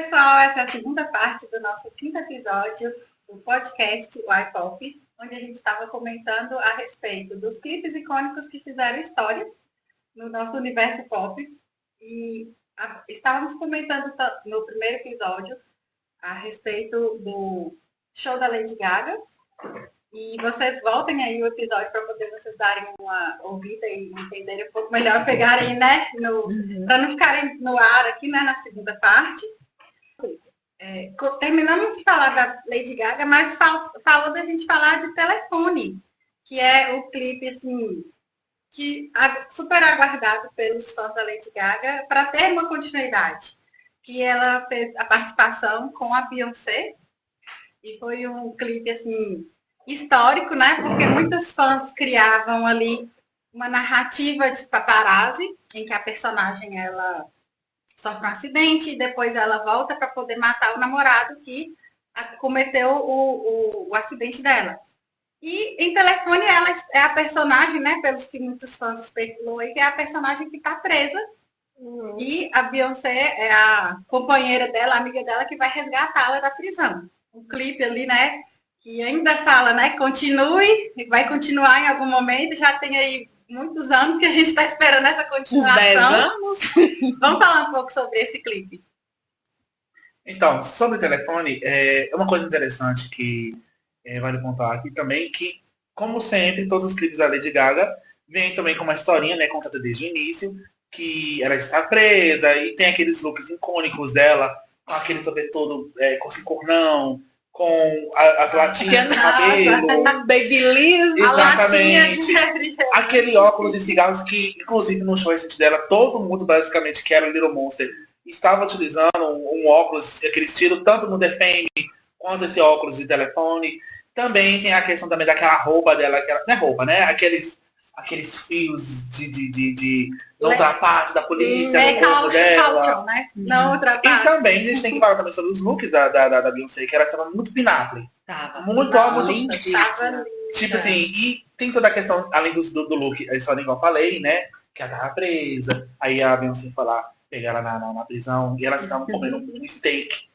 pessoal, essa é a segunda parte do nosso quinto episódio do podcast Y-Pop, onde a gente estava comentando a respeito dos clipes icônicos que fizeram história no nosso universo pop. E estávamos comentando no primeiro episódio a respeito do show da Lady Gaga. E vocês voltem aí o episódio para poder vocês darem uma ouvida e entenderem um pouco melhor, pegarem, né, para não ficarem no ar aqui, né, na segunda parte. Terminamos de falar da Lady Gaga, mas falou da gente falar de Telefone, que é o clipe, assim, super aguardado pelos fãs da Lady Gaga para ter uma continuidade. Que ela fez a participação com a Beyoncé, e foi um clipe, assim, histórico, né? Porque muitos fãs criavam ali uma narrativa de paparazzi, em que a personagem ela sofre um acidente e depois ela volta para poder matar o namorado que cometeu o acidente dela. E em Telefone ela é a personagem, né? Pelos que muitos fãs especulam aí, que é a personagem que está presa. E a Beyoncé é a companheira dela, a amiga dela, que vai resgatá-la da prisão. Um clipe ali, né? Que ainda fala, né? Continue, vai continuar em algum momento. Já tem aí muitos anos que a gente está esperando essa continuação. Uns 10 anos. Vamos falar um pouco sobre esse clipe. Então, sobre o Telefone, é uma coisa interessante que vale pontuar aqui também, que, como sempre, todos os clipes da Lady Gaga vêm também com uma historinha, né? Contada desde o início, que ela está presa e tem aqueles looks icônicos dela, com aquele sobretudo com cicornão, com as latinhas do cabelo. Babyliss. Exatamente. Aquele óculos de cigarros que, inclusive, no show recente dela, todo mundo basicamente que era o Little Monster estava utilizando um óculos, aquele estilo, tanto no The Fame quanto esse óculos de Telefone. Também tem a questão também daquela roupa dela, não é roupa, né? Aqueles fios de não ultrapasse da polícia, caution, né? Não ultrapasse. E também a gente tem que falar também sobre os looks da Beyoncé, que ela estava muito pinaple. Muito linda. Tipo assim, e tem toda a questão, além do look, só igual eu falei, né? Que ela tava presa, aí a Beyoncé foi lá pegar ela na prisão, e elas estavam comendo um steak.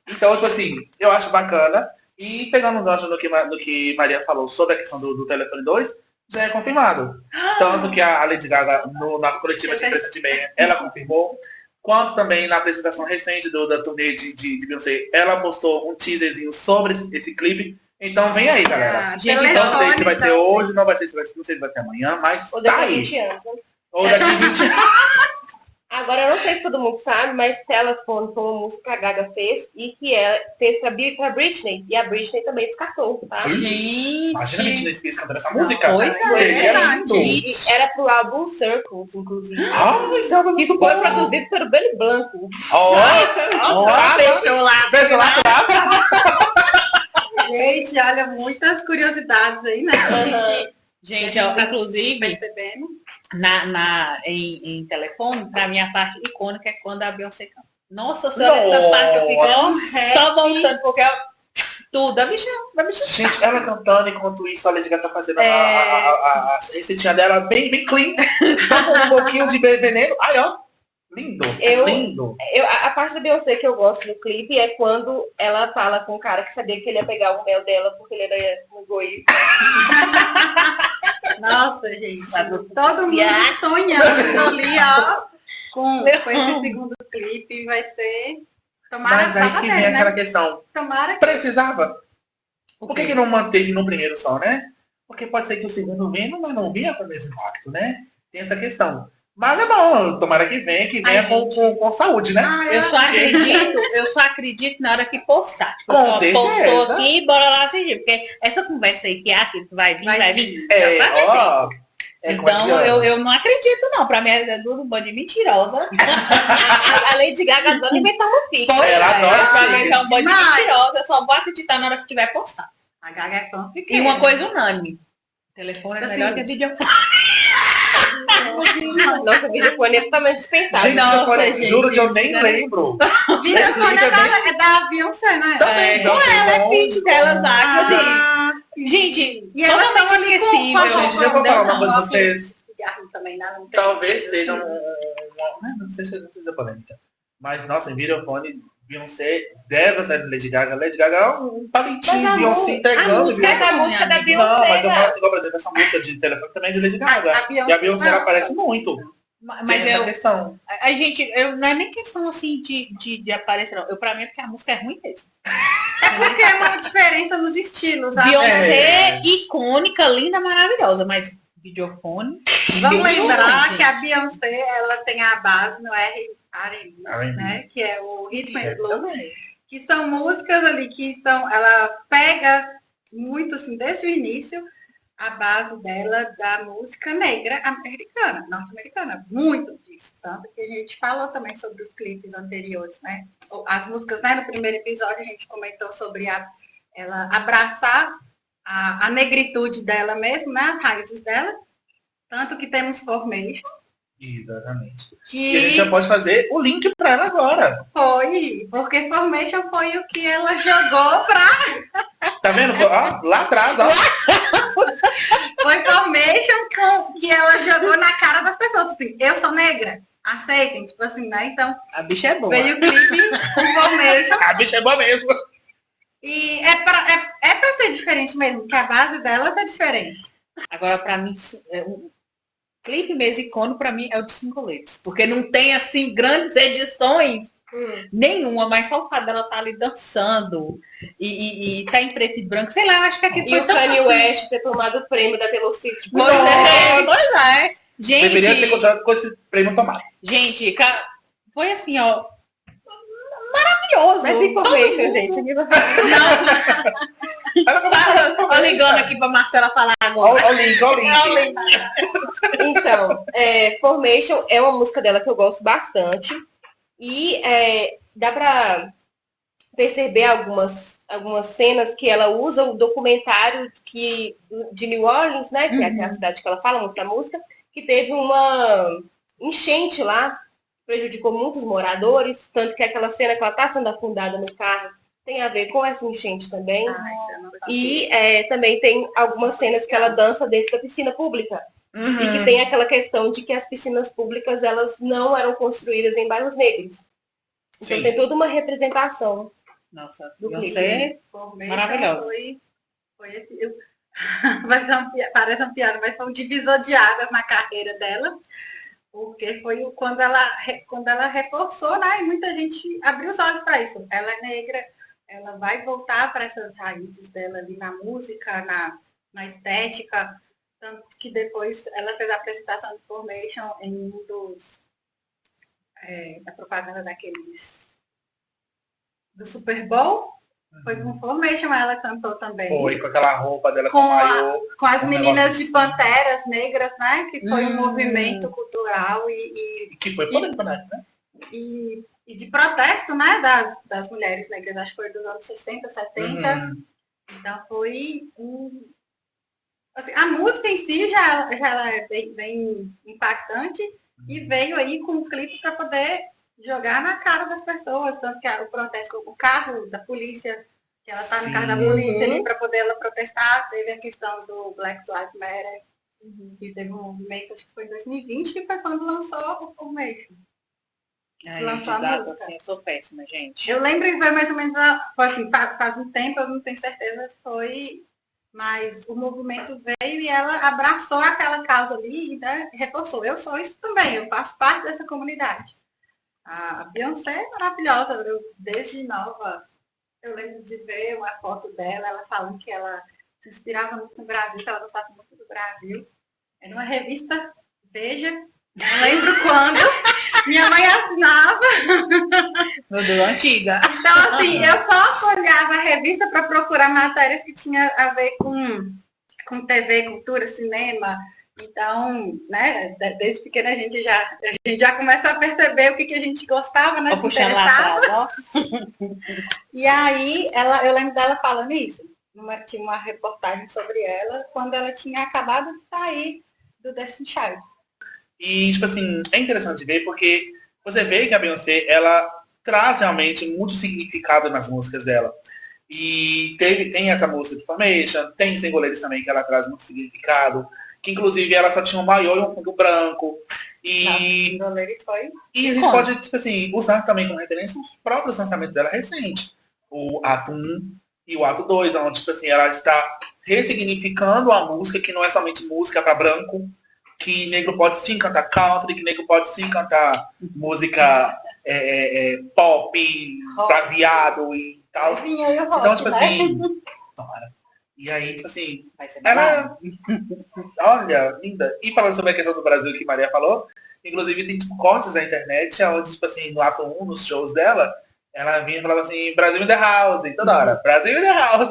Então, tipo assim, eu acho bacana. E pegando um gancho no que Maria falou sobre a questão do Telefone 2, já é confirmado. Tanto que a Lady Gaga, na coletiva de imprensa de meia, ela confirmou. Quanto também na apresentação recente da turnê de Beyoncé, ela postou um teaserzinho sobre esse clipe. Então vem aí, galera. Gente, não sei se vai ser hoje, não sei se vai ser amanhã, mas ou tá daqui aí. 20 anos. Ou daqui 20 anos. Agora, eu não sei se todo mundo sabe, mas Telefone foi uma música que a Gaga fez e que ela fez pra Britney. E a Britney também descartou, tá? Gente! Imagina a Britney Spears cantando essa música. Seria lindo. E era pro álbum Circles, inclusive. Isso é muito E foi produzido pelo Benny Blanco. Fechou lá. Beijo lá atrás. Gente, olha, muitas curiosidades aí, né? Gente, inclusive, percebendo. em Telefone, pra mim a parte icônica é quando a Beyoncé canta. Nossa senhora, essa parte eu fico só voltando, porque tudo, a bicha. Gente, ela cantando, enquanto isso a Lady Gaga tá fazendo a receitinha dela bem clean, só com um pouquinho de veneno. Ai, ó, lindo, lindo. A parte da Beyoncé que eu gosto no clipe é quando ela fala com o cara que sabia que ele ia pegar o mel dela porque ele era um egoísta. Nossa, gente, todo mundo sonhando ali, ó, com esse segundo clipe, vai ser... Tomara. Mas aí que vem aquela questão, precisava? Por que não manteve no primeiro só, né? Porque pode ser que o segundo venha, mas não vinha com o mesmo impacto, né? Tem essa questão. Mas é bom, tomara que venha com saúde, né? Eu só acredito na hora que postar. Com certeza. Postou aqui, bora lá assistir. Porque essa conversa aí que aqui vai vir. Então, eu não acredito, não. Pra mim é tudo um bando de mentirosa. A Lady Gaga adora inventar um fico. Ela adora pra mim é um bando de mentirosa. Eu só vou acreditar na hora que tiver postado. A Gaga é fã. E uma coisa unânime. Telefone é melhor que a videofone. Nossa, videofone é totalmente dispensável. Gente, juro que eu nem lembro. Videofone é da Beyoncé, né? Também. Ela é fit dela, tá? Gente, e ela totalmente esquecível. Gente, eu vou falar uma coisa pra vocês. Também, talvez seja não sei se é polêmica. Mas, nossa, em videofone, Beyoncé, 10 a 0 Lady Gaga. Lady Gaga é um palitinho, Beyoncé entregando. Mas a música da Beyoncé. Não, mas igual, por exemplo, essa música de telefone também é de Lady Gaga. E a Beyoncé ela aparece muito. Mas questão. A gente, não é nem questão assim de aparecer, não. Pra mim é porque a música é ruim mesmo. É porque é uma diferença nos estilos. Beyoncé, icônica, linda, maravilhosa, mas videofone. Vamos lembrar que a Beyoncé, ela tem a base no R&B, né? Que é o Rhythm and Blues, que são músicas ali que são, ela pega muito assim desde o início a base dela da música negra americana, norte-americana, muito disso, tanto que a gente falou também sobre os clipes anteriores, né? As músicas, né? No primeiro episódio a gente comentou sobre ela abraçar a negritude dela mesmo, né? As raízes dela, tanto que temos Formation. Exatamente. E a gente já pode fazer o link para ela agora. Foi, porque Formation foi o que ela jogou pra... Tá vendo? Ó, lá atrás, ó. Foi Formation que ela jogou na cara das pessoas, assim, eu sou negra, aceitem, tipo assim, né? Então, a bicha é boa. Veio o clipe com Formation. A bicha é boa mesmo. E é pra ser diferente mesmo, porque a base delas é diferente. Agora, pra mim, um clipe mesmo icônico, pra mim, é o de 5 letras. Porque não tem, assim, grandes edições nenhuma, mas só o fato dela tá ali dançando e tá em preto e branco, sei lá, acho que aqui foi. E o Kanye West ter tomado o prêmio da Taylor Swift. Pois é. Gente, deveria ter continuado com esse prêmio tomado. Gente, foi assim, ó, maravilhoso. Mas information, gente. Não. Tô ligando aqui pra Marcela falar agora. Olha o link. Então, Formation é uma música dela que eu gosto bastante. E dá pra perceber algumas cenas que ela usa o documentário de New Orleans, né? Que é aquela cidade que ela fala muito da música, que teve uma enchente lá, prejudicou muitos moradores, tanto que aquela cena que ela está sendo afundada no carro tem a ver com essa enchente também. E também tem algumas cenas que ela dança dentro da piscina pública. E que tem aquela questão de que as piscinas públicas elas não eram construídas em bairros negros. Então tem toda uma representação. Nossa, do clipe. Maravilhoso. Foi esse, parece uma piada, mas foi um divisor de águas na carreira dela. Porque foi quando ela reforçou, né? E muita gente abriu os olhos para isso. Ela é negra, ela vai voltar para essas raízes dela ali na música, na estética. Tanto que depois ela fez a apresentação de Formation em um dos... da propaganda do Super Bowl. Foi com Formation, ela cantou também. Foi, com aquela roupa dela com as meninas de Panteras Negras, né? Que foi um movimento cultural e que foi polêmico, né? E de protesto, né? Das mulheres negras, acho que foi dos anos 60, 70. Então foi assim, a música em si já é bem impactante e veio aí com um clipe para poder jogar na cara das pessoas, tanto que o protesto com o carro da polícia, que ela tá no carro da polícia ali para poder ela protestar, teve a questão do Black Lives Matter, que teve um movimento, acho que foi em 2020, que foi quando lançou o Formation. Lançou a música. Assim, eu sou péssima, gente. Eu lembro que foi mais ou menos, foi assim, faz um tempo, eu não tenho certeza se foi, mas o movimento veio e ela abraçou aquela causa ali e, né, reforçou. Eu sou isso também, eu faço parte dessa comunidade. A Beyoncé é maravilhosa, desde nova, eu lembro de ver uma foto dela, ela falando que ela se inspirava muito no Brasil, que ela gostava muito do Brasil. Era uma revista Veja, não lembro quando, minha mãe assinava. Do antiga. Então, assim, eu só olhava a revista para procurar matérias que tinham a ver com TV, cultura, cinema. Então, né, desde pequena a gente já começa a perceber o que a gente gostava, né? Vou puxar lá atrás, E aí, eu lembro dela falando isso. Tinha uma reportagem sobre ela, quando ela tinha acabado de sair do Destiny Child. E, tipo assim, é interessante ver porque você vê que a Beyoncé, ela traz realmente muito significado nas músicas dela. E tem essa música de Formation, tem Sem Goleiros também, que ela traz muito significado, que inclusive ela só tinha um maiô e um fundo branco. E a gente pode, tipo assim, usar também como referência os próprios lançamentos dela recentes. O ato 1 e o ato 2, onde, tipo assim, ela está ressignificando a música, que não é somente música para branco, que negro pode sim cantar country, que negro pode sim cantar música pop, pra viado e tal. Então, tipo assim, e aí, tipo assim, ela, olha, linda. E falando sobre a questão do Brasil que Maria falou, inclusive tem tipo cortes na internet, onde, tipo assim, no ato 1, nos shows dela, ela vinha e falava assim, Brasil in the house, toda hora, Brasil in the house.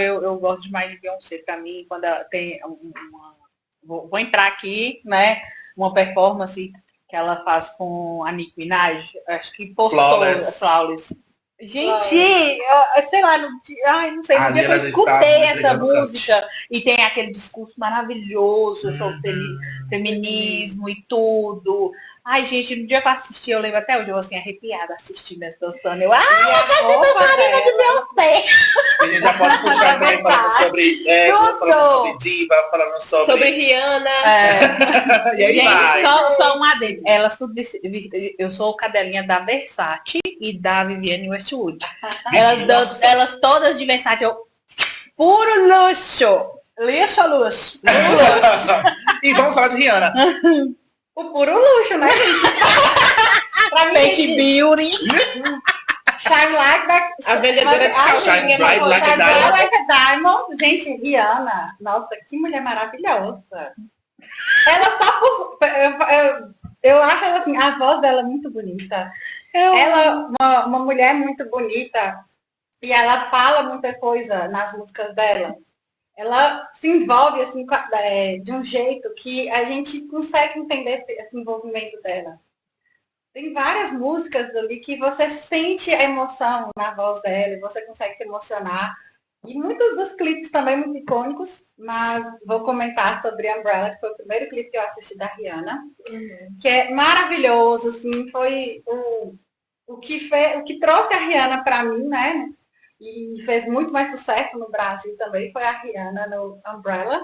Eu gosto demais de Beyoncé, pra mim, quando ela tem uma... Vou entrar aqui, né, uma performance que ela faz com a Nicki Minaj, acho que postou Flawless. Gente, sei lá, não sei, no dia que eu escutei essa música e tem aquele discurso maravilhoso sobre feminismo e tudo. Ai, gente, no dia que eu assisti, eu lembro até hoje, eu assim, arrepiada assistindo essa dançando. Eu, eu vou ser dançarina de Beyoncé. A gente já pode puxar também falando sobre diva, falando sobre Rihanna. E aí, gente, só um adendo. Eu sou cadelinha da Versace e da Vivienne Westwood. Elas todas de Versace, puro luxo. Luxo. E vamos falar de Rihanna. O puro luxo, né, gente? Pra Fenty Beauty. Shine Like a vendedora de calcinha. Shine Like a Diamond. Gente, Rihanna, nossa, que mulher maravilhosa. Ela só por... Eu acho ela assim, a voz dela é muito bonita. Ela é uma mulher muito bonita. E ela fala muita coisa nas músicas dela. Ela se envolve assim de um jeito que a gente consegue entender esse envolvimento dela. Tem várias músicas ali que você sente a emoção na voz dela, e você consegue se emocionar. E muitos dos clipes também muito icônicos, mas vou comentar sobre Umbrella, que foi o primeiro clipe que eu assisti da Rihanna, que é maravilhoso, assim, foi o que trouxe a Rihanna para mim, né? E fez muito mais sucesso no Brasil também, foi a Rihanna no Umbrella.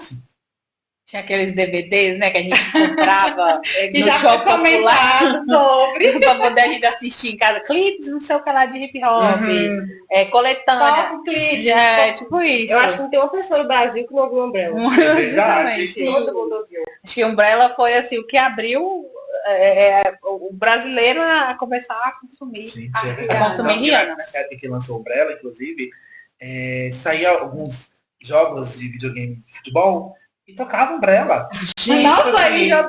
Tinha aqueles DVDs, né, que a gente comprava que no já shopping foi comentado sobre. para poder a gente assistir em casa. Clipes, não sei o que lá de hip hop, coletânea. Top clipe. Tipo isso. Eu acho que não tem uma pessoa no Brasil que não ouviu Umbrella. É verdade. Todo mundo ouviu. Acho que Umbrella foi assim, o que abriu o brasileiro a começar a consumir. Gente, Rihanna. Nessa época que lançou Umbrella, inclusive, saía alguns jogos de videogame de futebol e tocava Umbrella.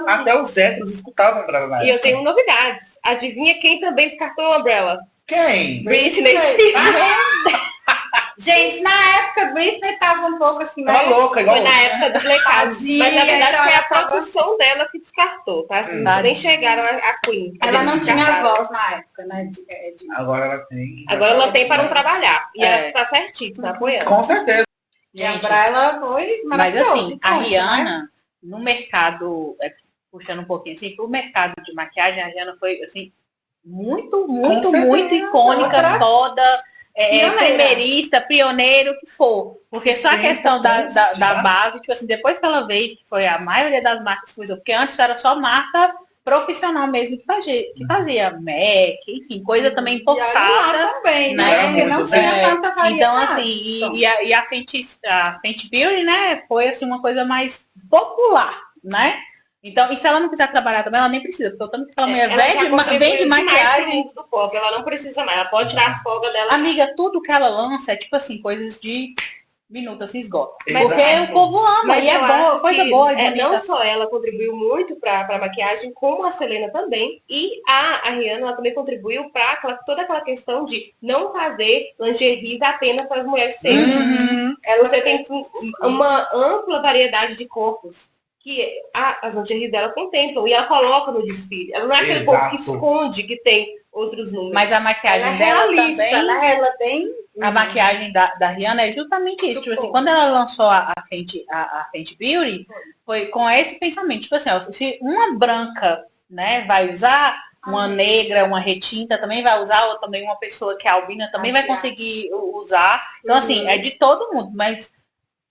Até os héteros escutavam Umbrella na época. E eu tenho novidades. Adivinha quem também descartou a Umbrella? Quem? Britney. Gente, na época Britney tava um pouco assim, Tava louca, igual foi na época do blackout. Mas na verdade então foi a produção dela que descartou, tá? Vocês nem chegaram a Queen. Ela não tinha voz na época, né? Agora ela tem. Agora ela tem para não trabalhar. E ela está certíssima, apoiando. Com certeza. E a Umbrella foi maravilhosa. Mas assim, a Rihanna, no mercado, puxando um pouquinho assim, pro mercado de maquiagem, a Rihanna foi assim, muito icônica, toda. Primeirista, pioneiro, o que for. Porque só a questão da base, tipo assim, depois que ela veio, que foi a maioria das marcas que usou, porque antes era só marca profissional mesmo que fazia MAC, enfim, coisa também importada. Também, né? Porque não tinha tanta variedade. Então, assim, e a Fenty Beauty, né, foi assim, uma coisa mais popular, né? Então, e se ela não quiser trabalhar também, ela nem precisa, porque o tanto que aquela mulher vende maquiagem. Do povo, ela não precisa mais, ela pode tirar as folgas dela. Amiga, tudo que ela lança é tipo assim, coisas de minutos se esgota. Porque o povo ama, mas e é bom, coisa boa. Não só ela contribuiu muito para maquiagem, como a Selena também. E a Rihanna ela também contribuiu para toda aquela questão de não fazer lingeries apenas para as mulheres serem. Você tem uma ampla variedade de corpos que as lingeries dela contemplam e ela coloca no desfile. Ela não é aquele povo que esconde que tem outros números. Mas a maquiagem dela também, né? Ela tem... A maquiagem da Rihanna é justamente isso. Tipo assim, quando ela lançou a Fenty Beauty, foi com esse pensamento. Tipo assim, ó, se uma branca, né, vai usar, uma negra, uma retinta também vai usar, ou também uma pessoa que é albina também vai conseguir usar. Então, assim, é de todo mundo, mas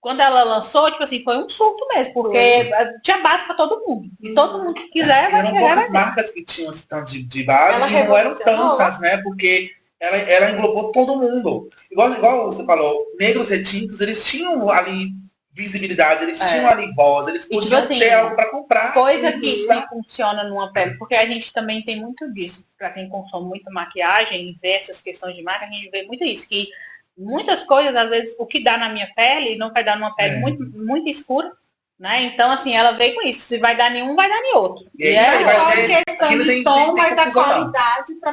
quando ela lançou, tipo assim, foi um surto mesmo, porque tinha base pra todo mundo. E todo mundo que quiser vai Eram pegar. poucas marcas que tinham esse tanto de base Ela e não eram revolucionou. tantas, né? Porque ela englobou todo mundo. Igual você falou, negros retintos, eles tinham ali visibilidade, eles tinham ali voz, eles E, tipo podiam assim, ter algo para comprar. Coisa e que usar. não funciona numa pele, porque a gente também tem muito disso. Para quem consome muita maquiagem e vê essas questões de marca, a gente vê muito isso, que muitas coisas, às vezes, o que dá na minha pele não vai dar numa pele muito escura, né? Então, assim, ela veio com isso. Se vai dar nenhum, vai dar em outro. E Não aí é vai só ter- questão aquilo de tem tom, mas a confusão, não. qualidade para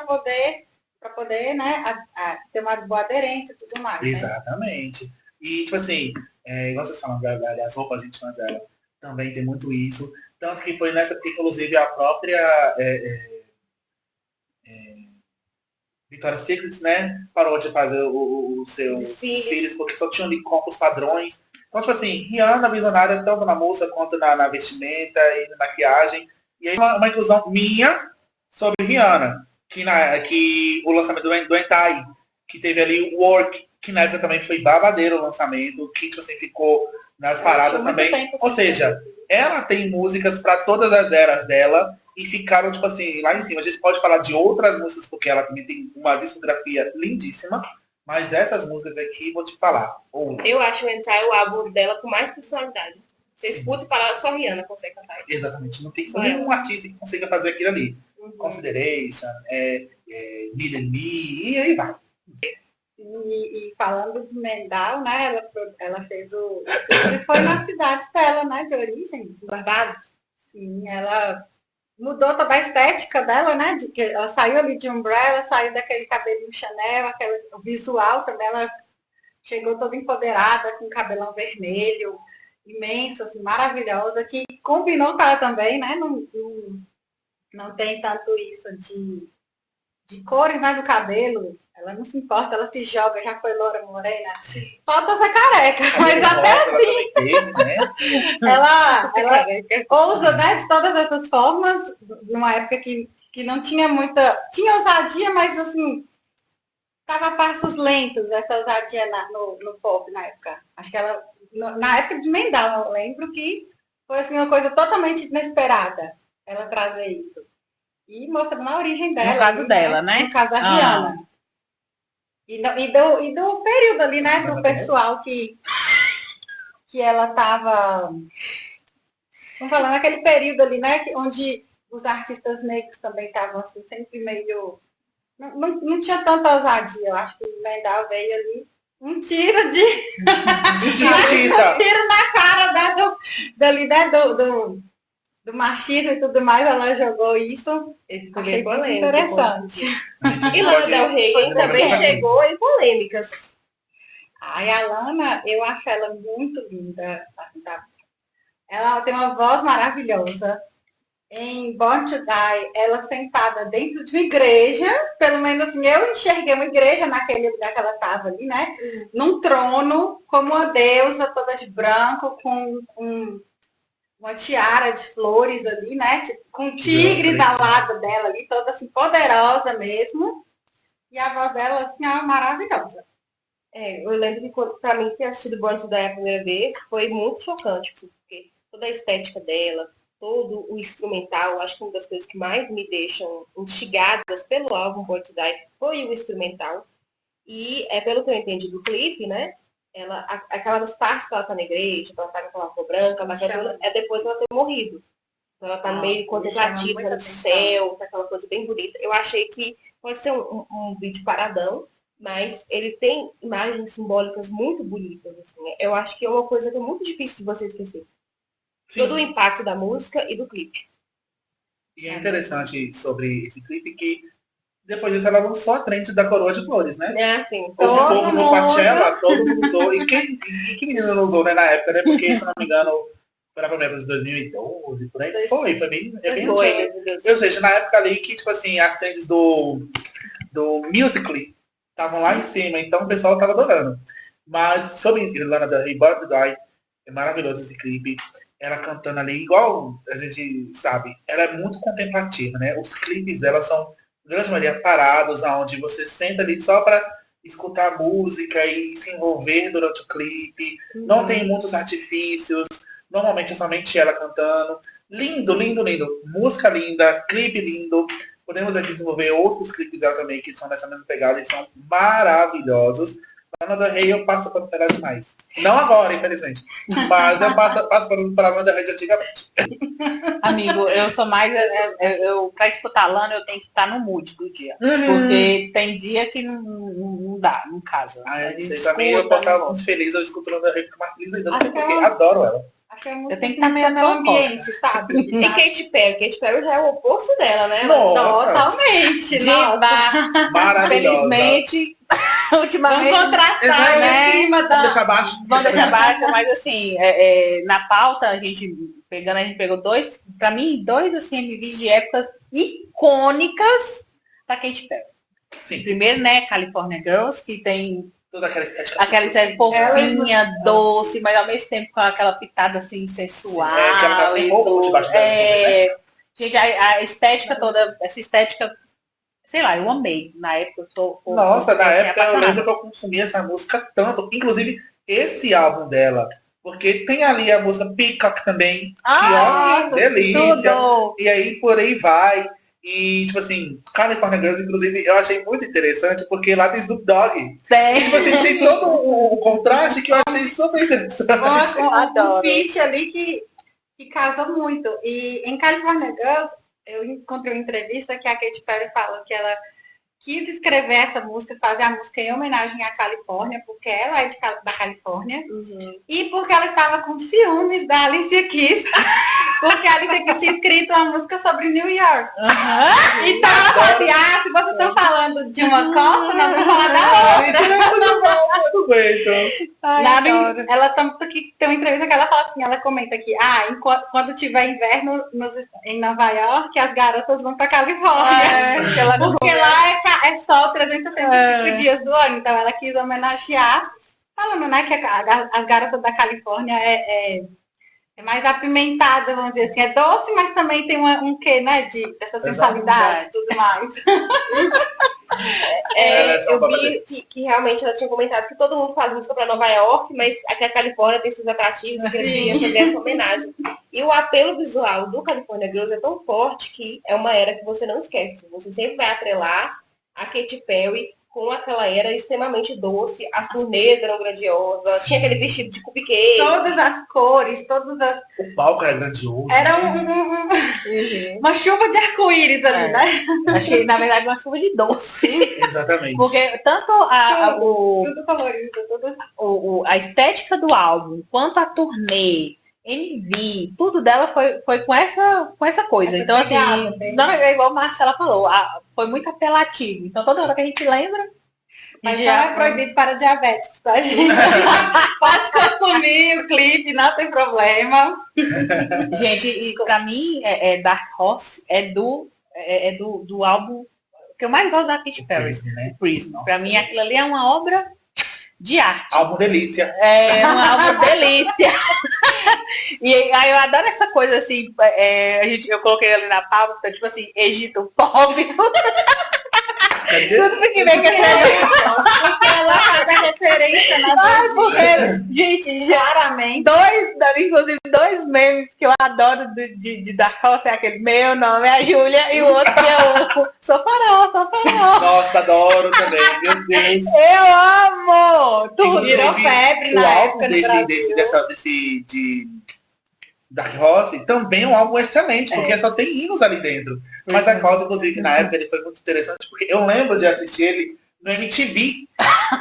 poder, né, ter uma boa aderência e tudo mais. Né? Exatamente. E, tipo assim, igual vocês falam das roupas íntimas dela, também tem muito isso. Tanto que foi nessa que, inclusive, a própria Victoria's Secret, né, parou de fazer os seus desfiles, porque só tinham ali copos padrões. Então, tipo assim, Rihanna visionária tanto na moça quanto na vestimenta e na maquiagem. E aí uma inclusão minha sobre Rihanna, que o lançamento do Entai, que teve ali o Work, que na época também foi babadeiro o lançamento, que tipo assim, ficou nas paradas também. Ou seja, ela tem músicas para todas as eras dela e ficaram, tipo assim, lá em cima. A gente pode falar de outras músicas, porque ela também tem uma discografia lindíssima, mas essas músicas aqui, vou te falar. Eu acho o Entai o álbum dela com mais personalidade. Você escuta e fala, só Rihanna consegue cantar isso. Exatamente. Não tem nenhum artista que consiga fazer aquilo ali. Consideration, Need and Me, e aí vai. E falando do Mendal, né, ela fez o foi na cidade dela, né, de origem, Barbados. Sim, ela mudou toda a estética dela, né, que ela saiu ali de Umbrella, saiu daquele cabelinho Chanel, o visual também, ela chegou toda empoderada, com cabelão vermelho, imenso, assim, maravilhosa, que combinou com ela também, né, não tem tanto isso de cores, né, do cabelo. Ela não se importa, ela se joga, já foi loura, morena. Sim. Falta ser careca, mas até assim. Teve, né? Ela ousa, né, de todas essas formas, numa época que não tinha muita. Tinha ousadia, mas assim, estava a passos lentos essa ousadia no pop na época. Acho que ela. Na época de Mendal, eu lembro que foi assim, uma coisa totalmente inesperada ela trazer isso. E mostrando a origem dela. No caso dela, né? No caso da Rihanna. E do período ali, né? Do pessoal que ela estava. Vamos falar naquele período ali, né? Onde os artistas negros também estavam assim, sempre meio. Não tinha tanta ousadia. Eu acho que o Mendal veio ali um tiro de. um tiro na cara dali, né? Do machismo e tudo mais, ela jogou isso. Achei polêmico, interessante. E Lana Del Rey também chegou em polêmicas. Ai, a Lana, eu acho ela muito linda, sabe? Ela tem uma voz maravilhosa. Em Born to Die, ela sentada dentro de uma igreja, pelo menos assim, eu enxerguei uma igreja naquele lugar que ela estava ali, né? Num trono, como uma deusa toda de branco, com uma tiara de flores ali, né? Com tigres ao lado dela ali, toda assim, poderosa mesmo. E a voz dela, assim, é maravilhosa. Eu lembro que pra mim ter assistido Born to Die a primeira vez foi muito chocante, porque toda a estética dela, todo o instrumental, acho que uma das coisas que mais me deixam instigadas pelo álbum Born to Die foi o instrumental. E pelo que eu entendi do clipe, né? Aquelas partes que ela tá na igreja, que ela tá com aquela cor branca, depois ela ter morrido. Então ela tá meio contemplativa no céu, tá aquela coisa bem bonita. Eu achei que pode ser um vídeo paradão, mas ele tem imagens simbólicas muito bonitas. Assim. Eu acho que é uma coisa que é muito difícil de você esquecer. Sim. Todo o impacto da música e do clipe. E é interessante sobre esse clipe que depois disso ela lançou a trend da coroa de flores, né? Assim, o povo no Coachella, todo mundo usou. E que menina não usou, né, na época, né? Porque, se não me engano, foi na promessa de 2012, por aí. Foi bem antigo. Ou seja, na época ali que, tipo assim, as trends do Musical.ly estavam lá em cima, então o pessoal tava adorando. Mas sobre Lana Del Rey, Born to Die, é maravilhoso esse clipe. Ela cantando ali, igual a gente sabe, ela é muito contemplativa, né? Os clipes dela são grande maioria parados, aonde você senta ali só para escutar a música e se envolver durante o clipe. Não tem muitos artifícios. Normalmente é somente ela cantando. Lindo, lindo, lindo. Música linda, clipe lindo. Podemos aqui desenvolver outros clipes dela também que são nessa mesma pegada e são maravilhosos. Lana Del Rey eu passo para pegar demais. Não agora, infelizmente. Mas eu passo para Lana Del Rey de antigamente. Amigo, eu sou mais. Pra disputar Lana, eu tenho que estar no mood do dia. Porque tem dia que não dá, não casa. Também eu posso estar muito feliz, eu escuto Lana Del Rey porque mais linda, não sei porque adoro ela. Eu tenho que estar meio no ambiente, sabe? E Katy Perry? Katy Perry já é o oposto dela, né? Nossa. Totalmente. Maravilhosa. Felizmente, ultimamente. Vamos contratar, né? Vamos deixar abaixo. Vamos deixar abaixo, mas assim, na pauta a gente pegou dois assim, MVs de épocas icônicas da Katy Perry. Sim. Primeiro, né, California Girls, que tem toda aquela estética. Aquela estética fofinha, doce, mas ao mesmo tempo com aquela pitada assim, sensual. Sim, que ela tá sem roupa debaixo dela, né? Gente, a estética toda, essa estética, sei lá, eu amei. Na época eu sou. Nossa, na época eu lembro que eu consumia essa música tanto. Inclusive, esse álbum dela. Porque tem ali a música Peacock também. Que ó, delícia. Tudo. E aí por aí vai. E, tipo assim, California Girls, inclusive, eu achei muito interessante, porque lá tem Snoop Dogg. E, tipo assim, tem todo o contraste que eu achei super interessante. Um feat ali que casa muito. E em California Girls, eu encontrei uma entrevista que a Katy Perry falou que ela quis escrever essa música, fazer a música em homenagem à Califórnia, porque ela é da Califórnia, e porque ela estava com ciúmes da Alicia Keys, porque a Alicia Keys tinha escrito uma música sobre New York. Então ela falou assim, se vocês estão falando de uma costa, nós vamos falar da outra. Ela tem uma entrevista que ela fala assim, ela comenta aqui, quando tiver inverno em Nova York, as garotas vão para Califórnia. Porque lá é só 365 dias do ano, então ela quis homenagear, falando, né, que as garotas da Califórnia é mais apimentada, vamos dizer assim, é doce, mas também tem um quê, né, dessa sensualidade e tudo mais. Eu vi que realmente ela tinha comentado que todo mundo faz música para Nova York, mas aqui a Califórnia tem seus atrativos, que ele queria fazer essa homenagem. E o apelo visual do California Girls é tão forte que é uma era que você não esquece. Você sempre vai atrelar a Katy Perry com aquela era extremamente doce, as turnês eram grandiosas, tinha aquele vestido de cupcake. Todas as cores, todas as... O palco era grandioso. Era uma chuva de arco-íris ali, né? Acho que, na verdade, uma chuva de doce. Exatamente. Porque tanto tudo colorido, a estética do álbum, quanto a turnê, MV, tudo dela foi com essa coisa. Então, assim, não é igual a Marcela falou, foi muito apelativo. Então, toda hora que a gente lembra. Mas não é proibido para diabéticos, tá, gente? Pode consumir o clipe, não tem problema. Gente, e pra mim, Dark Horse é do álbum que eu mais gosto da Katy Perry. Prism. Pra mim, aquilo ali é uma obra de arte. Álbum delícia. É um álbum delícia. E aí eu adoro essa coisa assim, eu coloquei ali na pauta, tipo assim, Egito pop. Tudo que vem com essa porque ela faz a referência na porque, gente, claramente, inclusive dois memes que eu adoro de Dark Horse é aquele, meu nome é a Júlia, e o outro que é o Sou Farol. Nossa, adoro também, meu Deus. Eu amo! Tudo. Virou febre na época de Dark Horse também é um álbum excelente, porque só tem hinos ali dentro. Mas a causa, inclusive, na época ele foi muito interessante, porque eu lembro de assistir ele no MTV,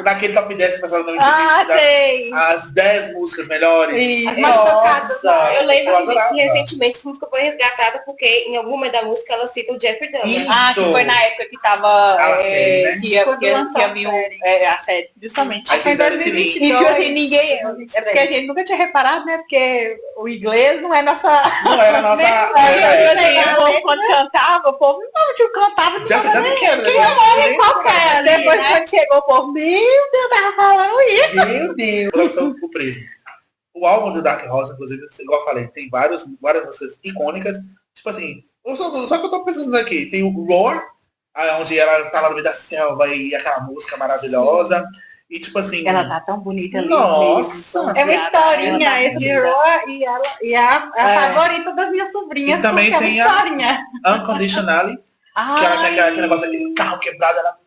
naquele top 10 que passava no MTV. Sei! As 10 músicas melhores. As mais tocadas. Eu lembro que recentemente essa música foi resgatada, porque em alguma da música ela cita o Jeffrey Dahmer. Que foi na época que tava... série, né? que ia a série, justamente. Aí foi em 2022. E tipo assim, ninguém... É porque a gente nunca tinha reparado, né? Porque o inglês não é nossa... Não era nossa... O povo quando cantava, o povo não cantava de Jeffrey Dahmer que era, né? Qualquer ali, depois quando chegou o povo, meu Deus, tava falando isso. Meu Deus. O álbum do Dark Horse, inclusive, igual eu falei, tem várias músicas icônicas. Tipo assim, só que eu tô pensando aqui, tem o Roar, onde ela tá lá no meio da selva e aquela música maravilhosa. E tipo assim. Ela tá tão bonita ali. Nossa! Mesmo, É uma historinha, ela esse Roa e ela e a favorita das minhas sobrinhas, E também porque tem é uma historinha. Unconditionally, que ela tem aquele negócio, aquele carro quebrado, ela.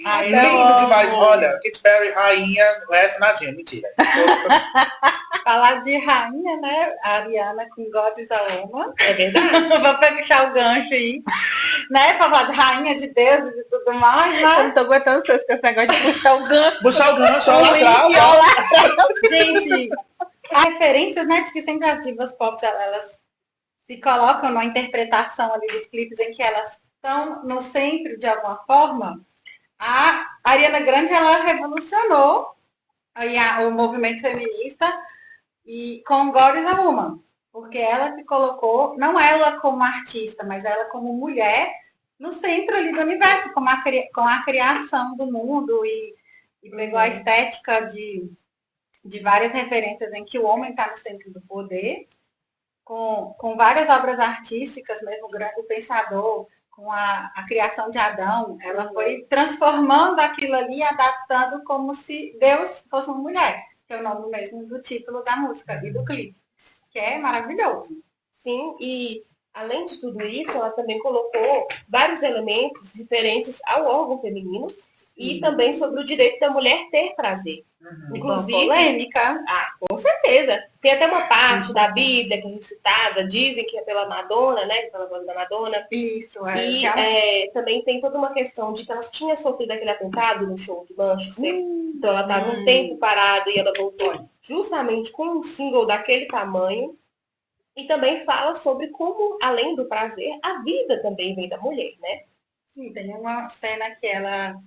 Ai, Lindo demais. amo. Olha, Katy Perry, rainha, o resto nadinha, mentira. Falar de rainha, né? A Ariana com God is a Woman. É verdade. Vou puxar o gancho aí. Né? Pra falar de rainha, de Deus e de tudo mais, Eu né? não tô aguentando vocês com esse negócio de puxar o gancho. Puxar o gancho, olha lá atrás, ó. Gente, há referências, né? De que sempre as divas pop, elas se colocam na interpretação ali dos clipes em que elas estão no centro de alguma forma. A Ariana Grande, ela revolucionou aí o movimento feminista e com God is a Woman, porque ela se colocou, não ela como artista, mas ela como mulher no centro ali do universo, com a criação do mundo e pegou a estética de várias referências em que o homem está no centro do poder, com várias obras artísticas, mesmo o Grande Pensador, com a criação de Adão, ela foi transformando aquilo ali, adaptando como se Deus fosse uma mulher, que é o nome mesmo do título da música e do clipe, que é maravilhoso. Sim, e além de tudo isso, ela também colocou vários elementos diferentes ao órgão feminino e também sobre o direito da mulher ter prazer. Inclusive, polêmica. Com certeza. Tem até uma parte da Bíblia que é recitada, dizem que é pela Madonna, né? Pela voz da Madonna. Isso, E também tem toda uma questão de que ela tinha sofrido aquele atentado no show de Manchester. Então ela estava um tempo parada e ela voltou justamente com um single daquele tamanho. E também fala sobre como, além do prazer, a vida também vem da mulher, né? Sim, tem uma cena que ela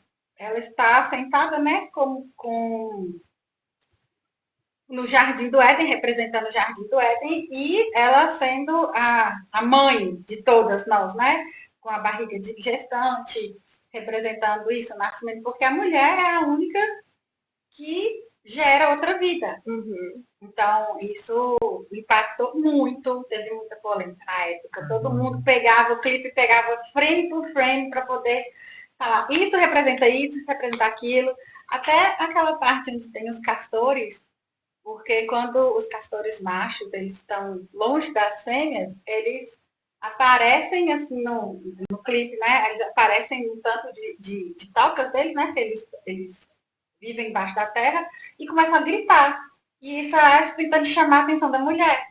está sentada, né, no Jardim do Éden, representando o Jardim do Éden, e ela sendo a mãe de todas nós, né, com a barriga de gestante, representando isso, o nascimento, porque a mulher é a única que gera outra vida. Então, isso impactou muito, teve muita polêmica na época. Todo mundo pegava o clipe, pegava frame por frame para poder falar, isso representa aquilo. Até aquela parte onde tem os castores, porque quando os castores machos, eles estão longe das fêmeas, eles aparecem assim no clipe, né? Eles aparecem um tanto de tocas deles, né? Que eles vivem embaixo da terra e começam a gritar. E isso é tentando chamar a atenção da mulher.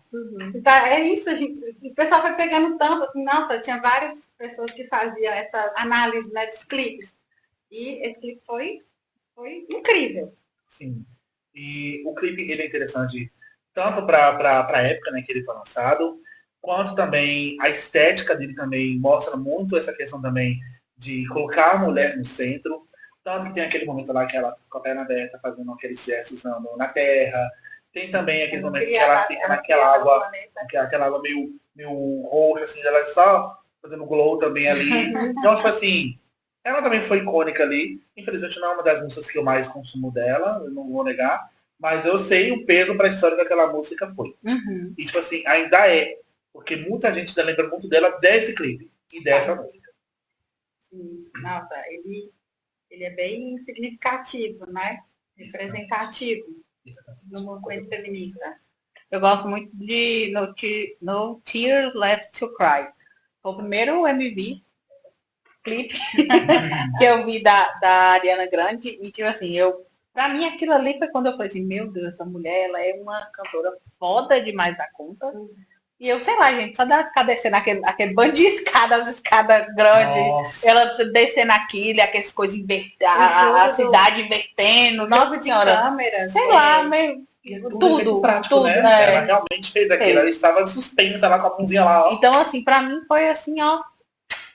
Então, é isso, gente. O pessoal foi pegando tanto, assim, nossa, tinha várias pessoas que faziam essa análise, né, dos clipes. E esse clipe foi incrível. Sim. E o clipe, ele é interessante tanto para a época, né, que ele foi lançado, quanto também a estética dele também mostra muito essa questão também de colocar a mulher no centro. Tanto que tem aquele momento lá que ela com a perna aberta fazendo aqueles gestos na terra. Tem também aqueles momentos que ela fica naquela água meio roxa, assim, ela só fazendo glow também ali. Então, tipo assim, ela também foi icônica ali. Infelizmente não é uma das músicas que eu mais consumo dela, eu não vou negar. Mas eu sei o peso para a história daquela música foi. E, tipo assim, ainda é. Porque muita gente lembra muito dela desse clipe e dessa música. Sim, nossa, ele é bem significativo, né? Representativo no movimento feminista. Eu gosto muito de No Tear Left to Cry. Foi o primeiro MV clipe que eu vi da Ariana Grande e, tipo assim, pra mim aquilo ali foi quando eu falei assim, meu Deus, essa mulher, ela é uma cantora foda demais da conta. E eu, sei lá, gente, só dá ficar descendo aquele bando de escadas, as escadas grandes, ela descendo aquilo, aquelas coisas invertendo, a cidade invertendo, nossa senhora. Câmeras, sei lá, meio tudo prático, né? né? Ela realmente fez aquilo, ela estava suspensa lá com a mãozinha lá, ó. Então, assim, pra mim foi assim, ó,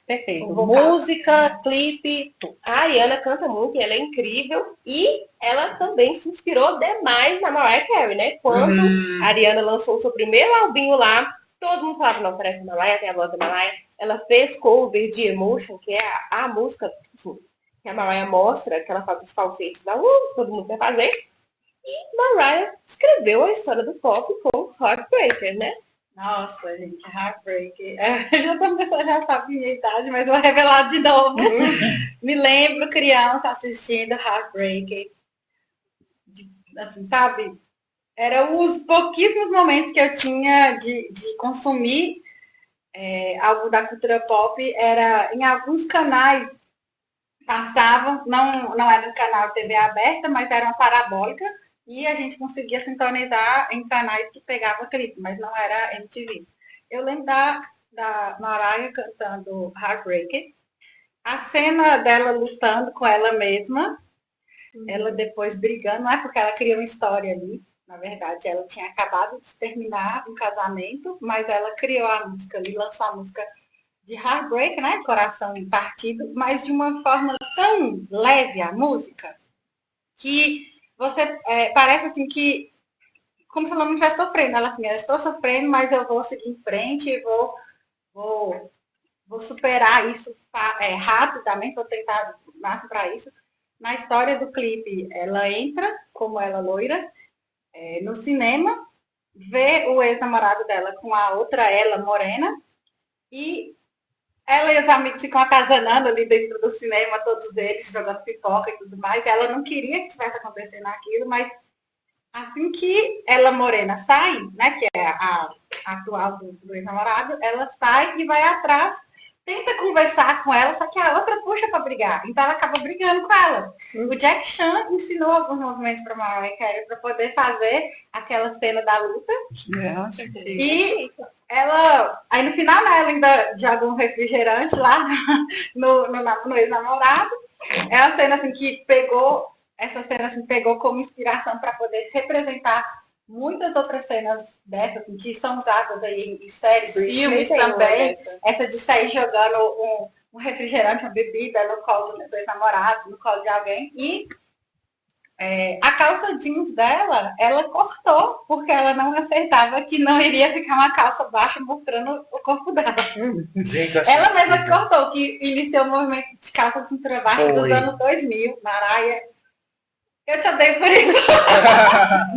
perfeito. Música, clipe, tudo. A Ariana canta muito, ela é incrível e ela também se inspirou demais na Mariah Carey, né? Quando a Ariana lançou o seu primeiro albinho lá, todo mundo falava, não, parece a Mariah, tem a voz da Mariah. Ela fez cover de Emotion, que é a música assim, que a Mariah mostra, que ela faz os falsetes lá, todo mundo quer fazer. E Mariah escreveu a história do pop com Heartbreaker, né? Nossa, gente, Heartbreak. Já tô pensando, já sabe minha idade, mas vou revelar de novo. Me lembro criança assistindo Heartbreak. Assim, sabe? Eram os pouquíssimos momentos que eu tinha de consumir algo da cultura pop. Era em alguns canais passavam, não era um canal TV aberta, mas era uma parabólica. E a gente conseguia sintonizar em canais que pegava clipe, mas não era MTV. Eu lembro da Mariah cantando Heartbreak, a cena dela lutando com ela mesma, ela depois brigando, não é porque ela cria uma história ali, na verdade, ela tinha acabado de terminar um casamento, mas ela criou a música ali, lançou a música de Heartbreak, né, coração partido, mas de uma forma tão leve a música, que você parece assim que como se ela não estivesse sofrendo. Ela assim, eu estou sofrendo, mas eu vou seguir em frente e vou superar isso rapidamente, vou tentar o máximo para isso. Na história do clipe, ela entra, como ela loira, no cinema, vê o ex-namorado dela com a outra ela morena, e ela e os amigos ficam atazanando ali dentro do cinema, todos eles jogando pipoca e tudo mais. Ela não queria que estivesse acontecendo aquilo, mas assim que ela morena sai, né, que é a atual do ex-namorado, ela sai e vai atrás, tenta conversar com ela, só que a outra puxa para brigar. Então ela acaba brigando com ela. O Jack Chan ensinou alguns movimentos para Mariah Carey para poder fazer aquela cena da luta. E ela, aí no final, né, ela ainda joga um refrigerante lá no ex-namorado. É uma cena assim que essa cena assim, pegou como inspiração para poder representar muitas outras cenas dessas, assim, que são usadas aí em séries, filmes também. Essa de sair jogando um refrigerante, uma bebida no colo dos dois namorados, no colo de alguém. E a calça jeans dela, ela cortou, porque ela não aceitava que não iria ficar uma calça baixa mostrando o corpo dela. Gente, ela mesma que cortou, que iniciou o movimento de calça de cintura baixa dos anos 2000, Mariah. Eu te odeio por isso.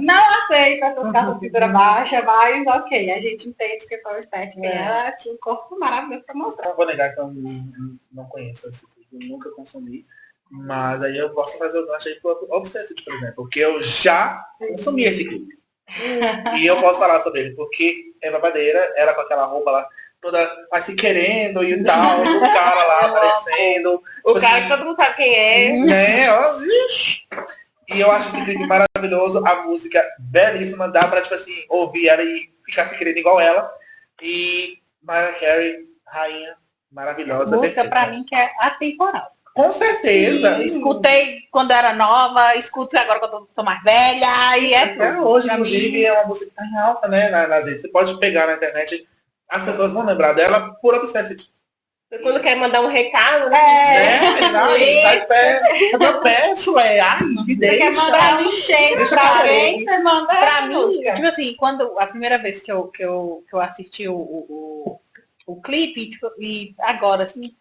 Não aceito essas calças de cintura baixa, mas ok, a gente entende que foi estética. Ela tinha um corpo maravilhoso pra mostrar. Não vou negar que eu não conheço esse tipo, eu nunca consumi. Mas aí eu posso fazer o gancho aí pro Obsessed, por exemplo, porque eu já consumi esse clipe. E eu posso falar sobre ele, porque é babadeira, ela com aquela roupa lá, toda assim querendo e tal, o cara lá aparecendo. O cara que todo mundo sabe quem é. Né, ó, e eu acho esse clipe maravilhoso, a música belíssima, dá pra, tipo assim, ouvir ela e ficar se querendo igual ela. E Mariah Carey, rainha, maravilhosa. Música pra mim que é atemporal. Com certeza. Sim, escutei quando era nova, escuto agora quando eu tô mais velha, e Até tudo. hoje, Pra inclusive, mim, é uma música que tá em alta, né, nas redes. Você pode pegar na internet, as pessoas vão lembrar dela por Obsessed. Quando quer mandar um recado, né? Tá de pé. Eu peço, ai, me Você quer deixa. mandar um cheiro Deixa pra pra alguém, você manda pra a mim, música. tipo assim, quando a primeira vez que eu assisti o clipe, tipo, e agora, assim,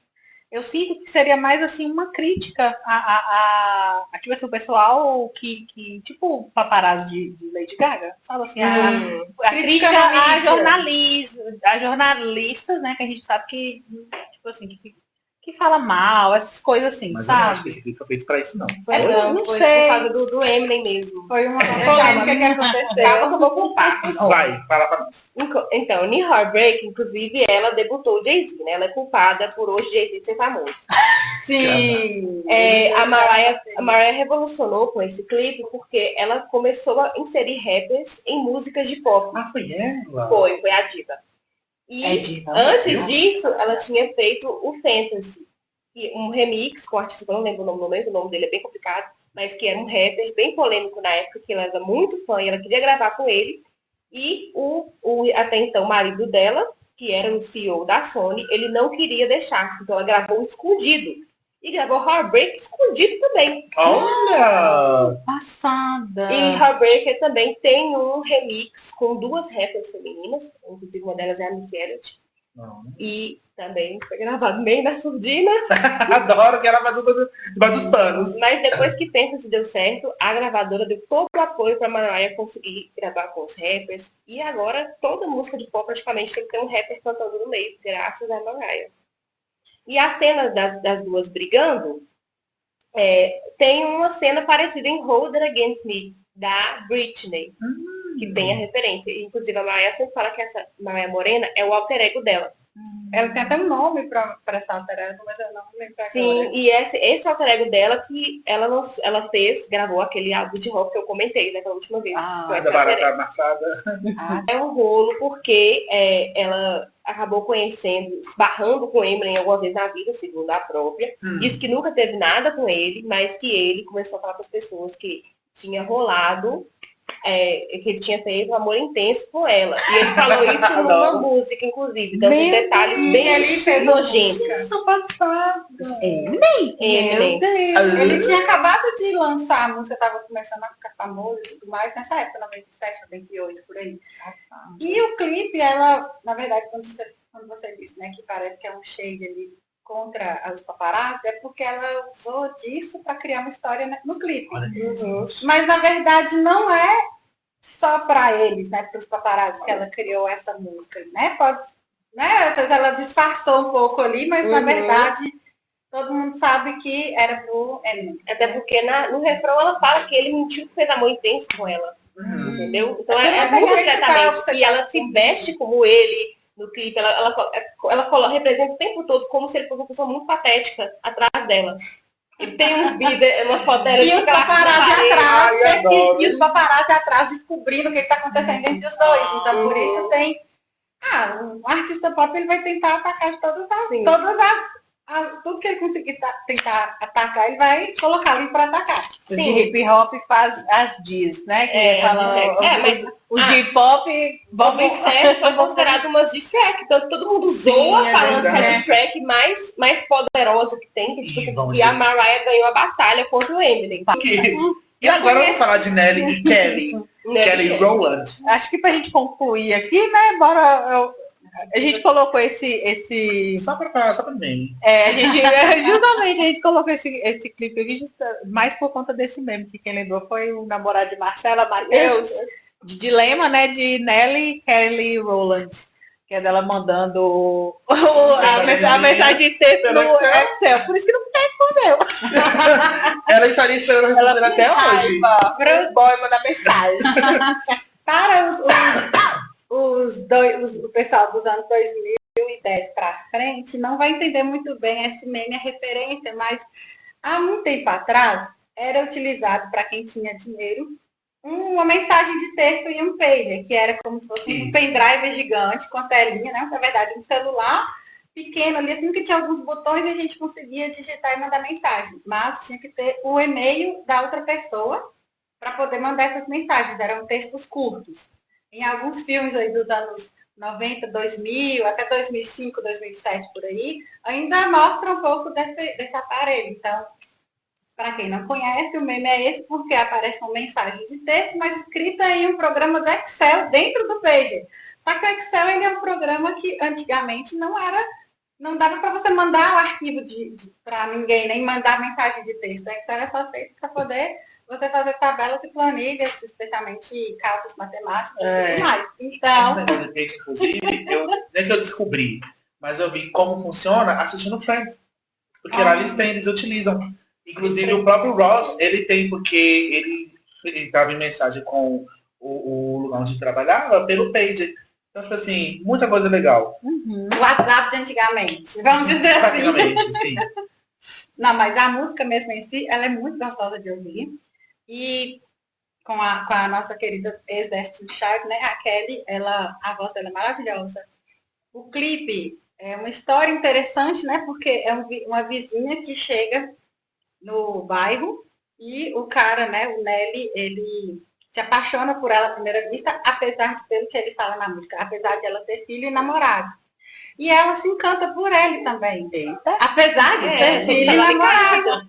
eu sinto que seria mais assim uma crítica a tipo assim, o pessoal que tipo paparazzi de Lady Gaga, sabe assim, a crítica a jornalistas, né, que a gente sabe que, tipo assim, que fala mal, essas coisas assim, Mas eu não acho sabe? que esse clipe foi feito pra isso, não. Não Foi sei. por causa do Eminem mesmo. Foi uma polêmica que aconteceu. Calma que eu vou contar. Vai, fala pra nós. Então, New Heartbreak, inclusive, ela debutou o Jay-Z, né? Ela é culpada por hoje Jay-Z ser famoso. Sim. A Mariah revolucionou com esse clipe porque ela começou a inserir rappers em músicas de pop. Ah, foi ela? Foi a diva. E Diva, antes disso, ela tinha feito o Fantasy, um remix com um artista que eu não lembro o nome dele é bem complicado, mas que era um rapper bem polêmico na época, que ela era muito fã e ela queria gravar com ele. E o até então marido dela, que era o CEO da Sony, ele não queria deixar. Então ela gravou escondido. E gravou Heartbreak escondido também. Olha! Passada. E Heartbreaker também tem um remix com duas rappers femininas, inclusive uma delas é a Missy Elliott. Não. E também foi gravado meio na surdina. Adoro que era mais debaixo dos panos. Mas depois que Tenta-se deu certo, a gravadora deu todo o apoio para Mariah conseguir gravar com os rappers. E agora toda música de pop praticamente tem que ter um rapper cantando no meio, graças a Mariah. E a cena das duas brigando, tem uma cena parecida em Hold It Against Me, da Britney, que tem a referência. Inclusive a Mariah sempre fala que essa Mariah Morena é o alter ego dela. Ela tem até um nome para essa alter ego, mas eu não lembro agora. Sim, e esse alter ego dela que ela gravou aquele álbum de rock que eu comentei naquela última vez. Da barata amassada. É um rolo porque ela acabou esbarrando com Eminem alguma vez na vida, segundo a própria. Disse que nunca teve nada com ele, mas que ele começou a falar para as pessoas que tinha rolado, que ele tinha feito um amor intenso com ela. E ele falou isso numa música, inclusive, dando detalhes bem nojentos. Isso passado. Eminem. Ele tinha acabado de lançar a música, estava começando a ficar famoso e tudo mais, nessa época, 97, 98, por aí. E o clipe, ela, na verdade, quando você disse, né, que parece que é um shade ali contra os paparazzi, é porque ela usou disso para criar uma história no clipe. Mas, na verdade, não é só para eles, né, para os paparazzi que ela criou essa música, né? Pode, né? Ela disfarçou um pouco ali, mas, na verdade, todo mundo sabe que era pro Eminem. Até porque no refrão ela fala que ele mentiu que fez amor intenso com ela. Entendeu? Então é muito diretamente. E ela se veste como ele no clipe. Ela representa o tempo todo como se ele fosse uma pessoa muito patética atrás dela. E tem uns vídeos, umas fotos dela. E os paparazzi atrás, e os paparazzi atrás descobrindo o que está acontecendo entre os dois. Então, por isso tem... um artista pop, ele vai tentar atacar de tudo que ele conseguir tentar atacar, ele vai colocar ali para atacar. Sim, de hip hop faz as diz, né? Que mas os hip hop vão incesto foi considerado umas diss track, tanto todo mundo zoa falando que é a diss track mais poderosa que tem, que, tipo, assim, e a Mariah ganhou a batalha contra o Eminem. E agora vamos falar de Nelly e Kelly. Kelly Rowland. Acho que pra gente concluir aqui, né? Bora. A gente colocou esse... Só pra meme. Justamente a gente colocou esse clipe aqui mais por conta desse meme, que quem lembrou foi o namorado de Marcela Matheus, de Dilema, né, de Nelly Kelly Rowland, que é dela mandando a mensagem de texto no Excel. Por isso que não respondeu. Ela estaria esperando responder até hoje. Para os boys mandar mensagem. Para o pessoal dos anos 2010 para frente não vai entender muito bem esse meme, a referência, mas há muito tempo atrás era utilizado para quem tinha dinheiro uma mensagem de texto em um pager, que era como se fosse um pendrive gigante com a telinha, né? Na verdade, um celular pequeno ali, assim, que tinha alguns botões e a gente conseguia digitar e mandar mensagem, mas tinha que ter o e-mail da outra pessoa para poder mandar essas mensagens, eram textos curtos. Em alguns filmes aí dos anos 90, 2000, até 2005, 2007, por aí, ainda mostra um pouco desse aparelho. Então, para quem não conhece, o meme é esse porque aparece uma mensagem de texto, mas escrita em um programa do Excel dentro do Pager. Só que o Excel ele é um programa que antigamente não dava para você mandar o arquivo para ninguém, nem mandar mensagem de texto. O Excel é só feito para poder você fazer tabelas e planilhas, especialmente cálculos matemáticos e tudo mais. Então... Inclusive, nem que eu descobri, mas eu vi como funciona assistindo Friends. Porque lá eles utilizam. Inclusive, o próprio Ross, ele tem, porque ele estava em mensagem com o lugar onde trabalhava pelo Pager. Então, tipo assim, muita coisa legal. O WhatsApp de antigamente, vamos dizer assim. Praticamente, sim. Não, mas a música mesmo em si, ela é muito gostosa de ouvir. E com a nossa querida ex-Destiny Child, né, a Kelly, a voz dela é maravilhosa. O clipe é uma história interessante, né, porque é uma vizinha que chega no bairro e o cara, né, o Nelly, ele se apaixona por ela à primeira vista, apesar de, pelo que ele fala na música, apesar de ela ter filho e namorado. E ela se encanta por ele também. Apesar de ter filho e namorado.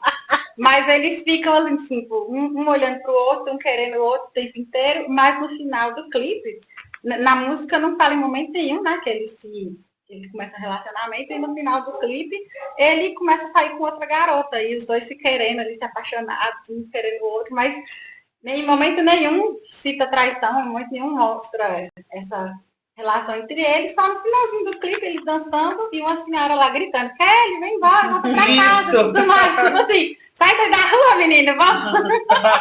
Mas eles ficam ali, assim, um olhando para o outro, um querendo o outro o tempo inteiro, mas no final do clipe, na música não fala em momento nenhum, né, que eles Eles começam relacionamento e no final do clipe ele começa a sair com outra garota e os dois se querendo ali, se apaixonados, um querendo o outro, mas em momento nenhum cita traição, em momento nenhum mostra essa relação entre eles, só no finalzinho do clipe eles dançando e uma senhora lá gritando, Kelly, vem embora, volta pra casa, Isso. tudo mais, tipo assim, sai daí da rua, menina, vamos.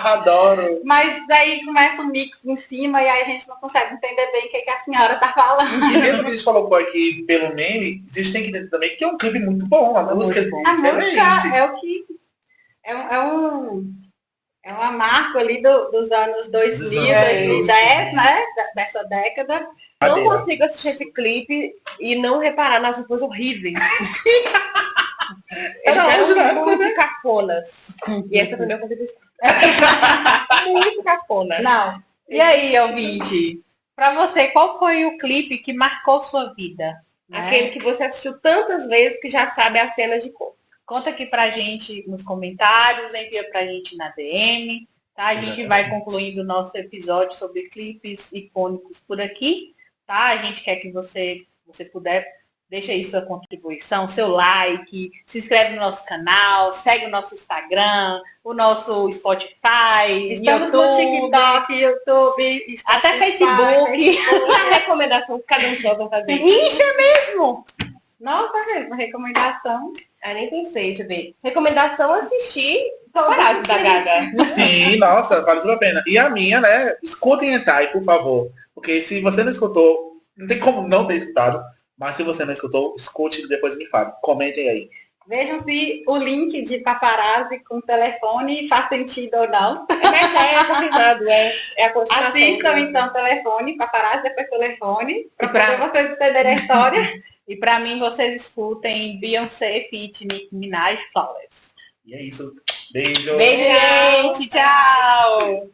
Adoro. Mas aí começa um mix em cima e aí a gente não consegue entender bem o que a senhora tá falando. E mesmo que a gente colocou aqui pelo meme, a gente tem que entender também que é um clipe muito bom, a música muito bom. A excelente. música é o que é uma marca ali dos anos 2000, Dos anos 2010, né? Dessa década. Não consigo assistir esse clipe e não reparar nas roupas horríveis. Era Eles hoje, eram né? muito cafonas. E essa foi a minha contribuição. Muito cafona. Não. E aí, ouvinte, pra você, qual foi o clipe que marcou sua vida? Né? Aquele que você assistiu tantas vezes que já sabe as cenas de cor. Conta aqui pra gente nos comentários, envia pra gente na DM, tá? A gente vai Exatamente. concluindo o nosso episódio sobre clipes icônicos por aqui, tá? A gente quer que você puder, deixa aí sua contribuição, seu like, se inscreve no nosso canal, segue o nosso Instagram, o nosso Spotify, Estamos YouTube, no TikTok, YouTube, Spotify, até Facebook. A recomendação que cada um de nós vai fazer. Ixi, é mesmo! Nossa, uma recomendação. Ah, nem pensei, deixa eu ver. Recomendação assistir Paparazzi da Gaga. Sim, nossa, vale super a pena. E a minha, né? Escutem Hentai, por favor. Porque se você não escutou, não tem como não ter escutado. Mas se você não escutou, escute e depois me fale. Comentem aí. Vejam se o link de paparazzi com telefone faz sentido ou não. Mas é confirmado, é a continuação. Assistam então telefone, paparazzi, depois telefone, para pra- poder vocês entenderem a história. E pra mim, vocês escutem Beyoncé feat. Nicki Minaj, Flawless. E é isso. Beijo. Beijo, gente! Tchau!